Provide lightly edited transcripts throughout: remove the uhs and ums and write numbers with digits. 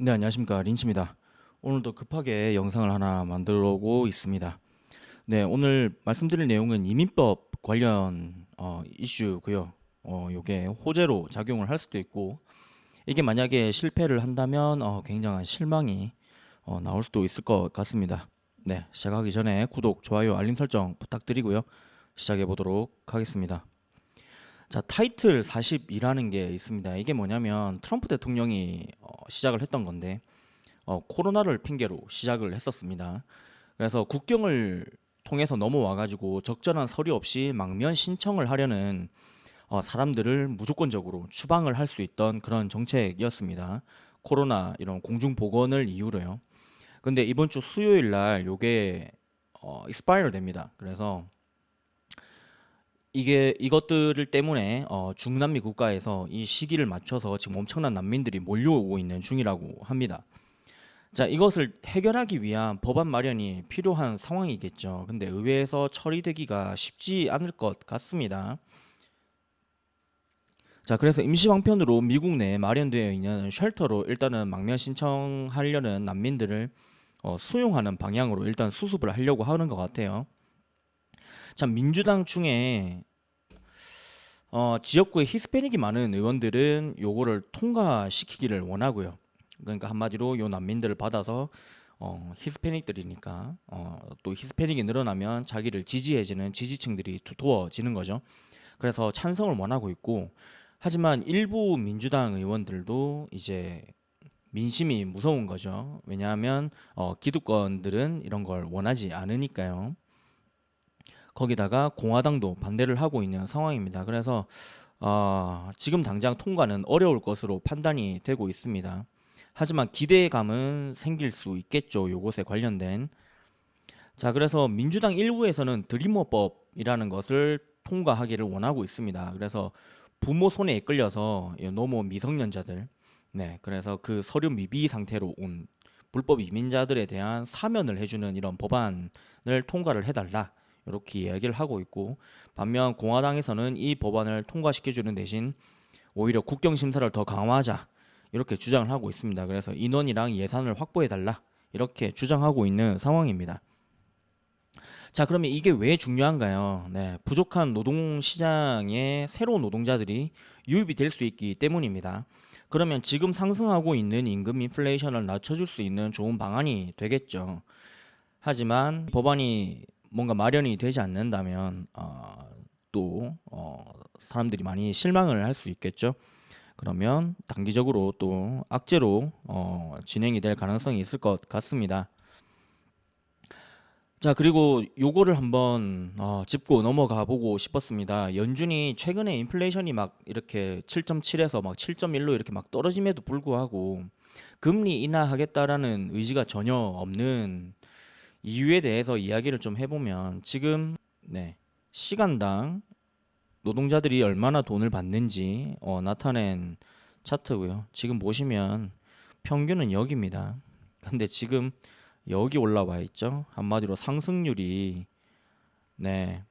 네, 안녕하십니까. 린치입니다. 오늘도 급하게 영상을 하나 만들어 오고 있습니다. 네, 오늘 말씀드릴 내용은 이민법 관련 이슈고요. 요게 호재로 작용을 할 수도 있고, 이게 만약에 실패를 한다면 굉장한 실망이 나올 수도 있을 것 같습니다. 네, 시작하기 전에 구독, 좋아요, 알림 설정 부탁드리고요. 시작해 보도록 하겠습니다. 자, 타이틀 42라는 게 있습니다. 이게 뭐냐면 트럼프 대통령이 시작을 했던 건데, 코로나를 핑계로 시작을 했었습니다. 그래서 국경을 통해서 넘어와가지고 적절한 서류 없이 망면 신청을 하려는 사람들을 무조건적으로 추방을 할 수 있던 그런 정책이었습니다. 코로나 이런 공중보건을 이유로요. 근데 이번 주 수요일 날 요게 expire 됩니다. 그래서 이게 이것들을 때문에 중남미 국가에서 이 시기를 맞춰서 지금 엄청난 난민들이 몰려오고 있는 중이라고 합니다. 자, 이것을 해결하기 위한 법안 마련이 필요한 상황이겠죠. 근데 의회에서 처리되기가 쉽지 않을 것 같습니다. 자, 그래서 임시방편으로 미국 내에 마련되어 있는 쉘터로 일단은 망명 신청하려는 난민들을 수용하는 방향으로 일단 수습을 하려고 하는 것 같아요. 참, 민주당 중에 지역구에 히스패닉이 많은 의원들은 요거를 통과시키기를 원하고요. 그러니까 한마디로 요 난민들을 받아서 히스패닉들이니까 또 히스패닉이 늘어나면 자기를 지지해주는 지지층들이 두터워지는 거죠. 그래서 찬성을 원하고 있고, 하지만 일부 민주당 의원들도 이제 민심이 무서운 거죠. 왜냐하면 기득권들은 이런 걸 원하지 않으니까요. 거기다가 공화당도 반대를 하고 있는 상황입니다. 그래서 지금 당장 통과는 어려울 것으로 판단이 되고 있습니다. 하지만 기대감은 생길 수 있겠죠. 요것에 관련된. 자, 그래서 민주당 일부에서는 드리머법이라는 것을 통과하기를 원하고 있습니다. 그래서 부모 손에 이끌려서 노모 미성년자들, 네, 그래서 그 서류 미비 상태로 온 불법 이민자들에 대한 사면을 해주는 이런 법안을 통과를 해달라. 이렇게 이야기를 하고 있고, 반면 공화당에서는 이 법안을 통과시켜주는 대신 오히려 국경 심사를 더 강화하자 이렇게 주장을 하고 있습니다. 그래서 인원이랑 예산을 확보해달라 이렇게 주장하고 있는 상황입니다. 자, 그러면 이게 왜 중요한가요? 네, 부족한 노동 시장에 새로운 노동자들이 유입이 될 수 있기 때문입니다. 그러면 지금 상승하고 있는 임금 인플레이션을 낮춰줄 수 있는 좋은 방안이 되겠죠. 하지만 법안이 뭔가 마련이 되지 않는다면 또 사람들이 많이 실망을 할 수 있겠죠. 그러면 단기적으로 또 악재로 진행이 될 가능성이 있을 것 같습니다. 자, 그리고 요거를 한번 짚고 넘어가 보고 싶었습니다. 연준이 최근에 인플레이션이 막 이렇게 7.7에서 막 7.1로 이렇게 막 떨어짐에도 불구하고 금리 인하하겠다라는 의지가 전혀 없는 이유에 대해서 이야기를 좀 해보면 지금 네, 시간당 노동자들이 얼마나 돈을 받는지 나타낸 차트고요. 지금 보시면 평균은 여기입니다. 근데 지금 여기 올라와 있죠. 한마디로 상승률이 네,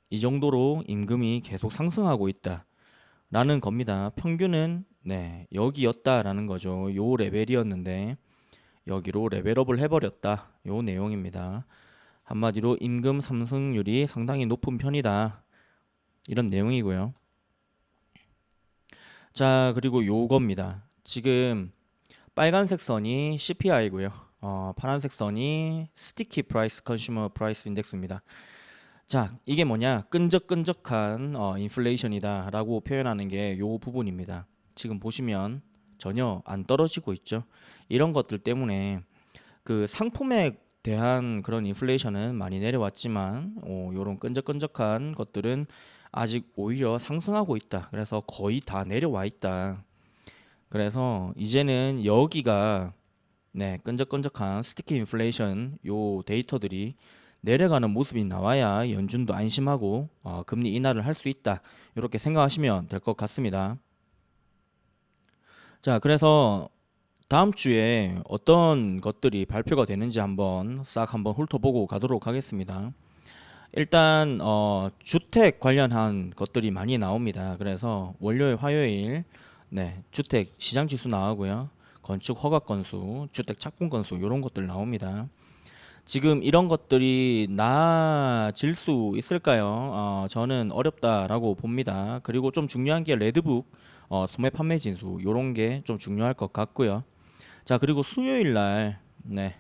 이 정도로 임금이 계속 상승하고 있다라는 겁니다. 평균은 네, 여기였다라는 거죠. 요 레벨이었는데 여기로 레벨업을 해버렸다. 요 내용입니다. 한마디로 임금 상승률이 상당히 높은 편이다. 이런 내용이고요. 자, 그리고 요겁니다. 지금 빨간색 선이 CPI고요. 파란색 선이 스티키 프라이스 컨슈머 프라이스 인덱스입니다. 자, 이게 뭐냐? 끈적끈적한 인플레이션이다라고 표현하는 게 요 부분입니다. 지금 보시면 전혀 안 떨어지고 있죠. 이런 것들 때문에 그 상품에 대한 그런 인플레이션은 많이 내려왔지만 요런 끈적끈적한 것들은 아직 오히려 상승하고 있다. 그래서 거의 다 내려와 있다. 그래서 이제는 여기가 네, 끈적끈적한 스티키 인플레이션 요 데이터들이 내려가는 모습이 나와야 연준도 안심하고 금리 인하를 할 수 있다. 이렇게 생각하시면 될 것 같습니다. 자, 그래서 다음 주에 어떤 것들이 발표가 되는지 한번 훑어보고 가도록 하겠습니다. 일단 주택 관련한 것들이 많이 나옵니다. 그래서 월요일, 화요일 네, 주택 시장 지수 나오고요. 건축 허가 건수, 주택 착공 건수 이런 것들 나옵니다. 지금 이런 것들이 나아질 수 있을까요? 저는 어렵다라고 봅니다. 그리고 좀 중요한 게 레드북, 소매 판매 진수 이런 게 좀 중요할 것 같고요. 자, 그리고 수요일 날 네.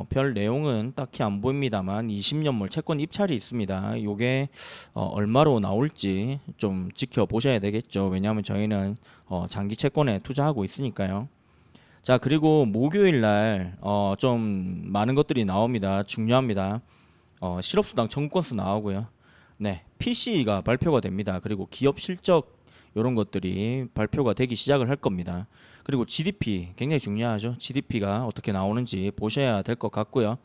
별 내용은 딱히 안 보입니다만 20년물 채권 입찰이 있습니다. 요게 얼마로 나올지 좀 지켜보셔야 되겠죠. 왜냐하면 저희는 장기 채권에 투자하고 있으니까요. 자, 그리고 목요일 날 좀 많은 것들이 나옵니다. 중요합니다. 실업수당 청구건수 나오고요. 네, PC가 발표가 됩니다. 그리고 기업 실적 이런 것들이 발표가 되기 시작을 할 겁니다. 그리고 GDP 굉장히 중요하죠. GDP가 어떻게 나오는지 보셔야 될 것 같고요.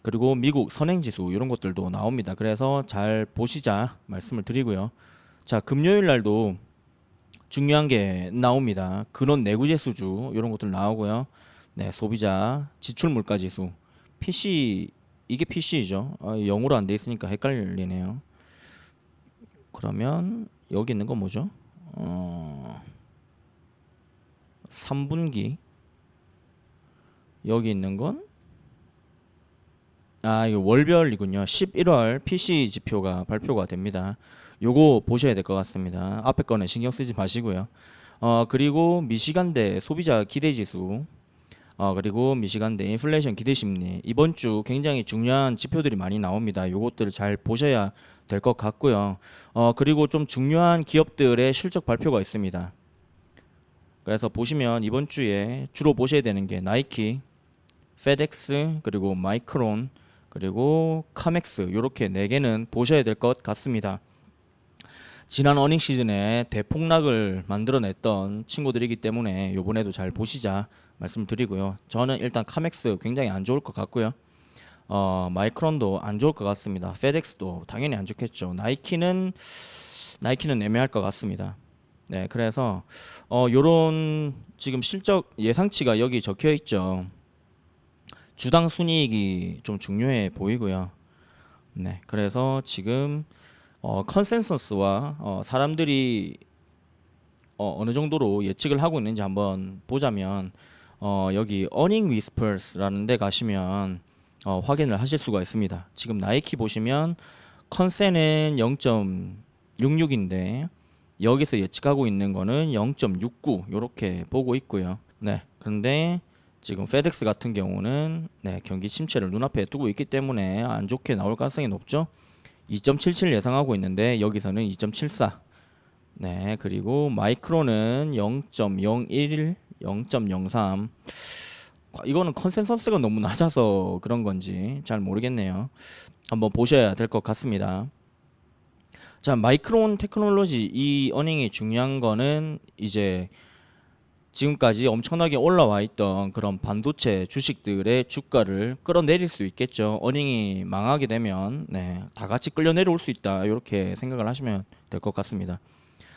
그리고 미국 선행지수 이런 것들도 나옵니다. 그래서 잘 보시자 말씀을 드리고요. 자, 금요일 날도 중요한 게 나옵니다. 근원 내구재수주 이런 것들 나오고요. 네, 소비자 지출 물가 지수 PC 이게 PC죠. 영어로 안 돼 있으니까 헷갈리네요. 그러면 여기 있는 건 뭐죠? 3분기 여기 있는 건 이거 월별이군요. 11월 PC 지표가 발표가 됩니다. 요거 보셔야 될 것 같습니다. 앞에 거는 신경 쓰지 마시고요. 그리고 미시간대 소비자 기대지수, 그리고 미시간대 인플레이션 기대심리 이번 주 굉장히 중요한 지표들이 많이 나옵니다. 요것들을 잘 보셔야 될 것 같고요. 그리고 좀 중요한 기업들의 실적 발표가 있습니다. 그래서 보시면 이번 주에 주로 보셔야 되는 게 나이키, 페덱스, 그리고 마이크론, 그리고 카맥스 이렇게 4개는 보셔야 될 것 같습니다. 지난 어닝 시즌에 대폭락을 만들어냈던 친구들이기 때문에 요번에도 잘 보시자 말씀드리고요. 저는 일단 카맥스 굉장히 안 좋을 것 같고요. 마이크론도 안 좋을 것 같습니다. 페덱스도 당연히 안 좋겠죠. 나이키는 애매할 것 같습니다. 네, 그래서 요런 지금 실적 예상치가 여기 적혀 있죠. 주당 순이익이 좀 중요해 보이고요. 네, 그래서 지금 컨센서스와 사람들이 어느 정도로 예측을 하고 있는지 한번 보자면 여기 어닝 위스퍼스라는 데 가시면 확인을 하실 수가 있습니다. 지금 나이키 보시면 컨센은 0.66인데 여기서 예측하고 있는 거는 0.69 이렇게 보고 있고요. 네, 그런데 지금 페덱스 같은 경우는 네, 경기 침체를 눈앞에 두고 있기 때문에 안 좋게 나올 가능성이 높죠. 2.77 예상하고 있는데 여기서는 2.74. 네, 그리고 마이크론은 0.01, 0.03. 이거는 컨센서스가 너무 낮아서 그런 건지 잘 모르겠네요. 한번 보셔야 될 것 같습니다. 자, 마이크론 테크놀로지 이 어닝이 중요한 거는 이제 지금까지 엄청나게 올라와 있던 그런 반도체 주식들의 주가를 끌어내릴 수 있겠죠. 어닝이 망하게 되면 네, 다 같이 끌려 내려올 수 있다. 이렇게 생각을 하시면 될 것 같습니다.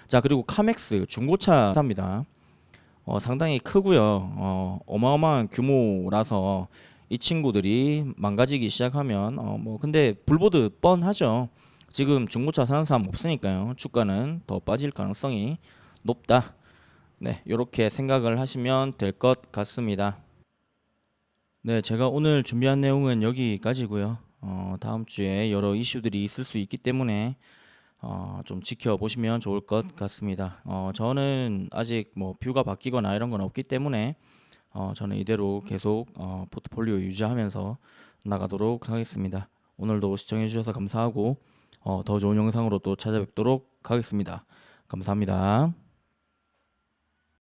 자, 그리고 카맥스 중고차 삽니다. 상당히 크고요. 어마어마한 규모라서 이 친구들이 망가지기 시작하면 뭐 근데 불보듯 뻔하죠. 지금 중고차 사는 사람 없으니까요. 주가는 더 빠질 가능성이 높다. 네, 이렇게 생각을 하시면 될 것 같습니다. 네, 제가 오늘 준비한 내용은 여기까지고요. 다음 주에 여러 이슈들이 있을 수 있기 때문에 좀 지켜보시면 좋을 것 같습니다. 저는 아직 뭐 뷰가 바뀌거나 이런 건 없기 때문에 저는 이대로 계속 포트폴리오 유지하면서 나가도록 하겠습니다. 오늘도 시청해 주셔서 감사하고 더 좋은 영상으로 또 찾아뵙도록 하겠습니다. 감사합니다.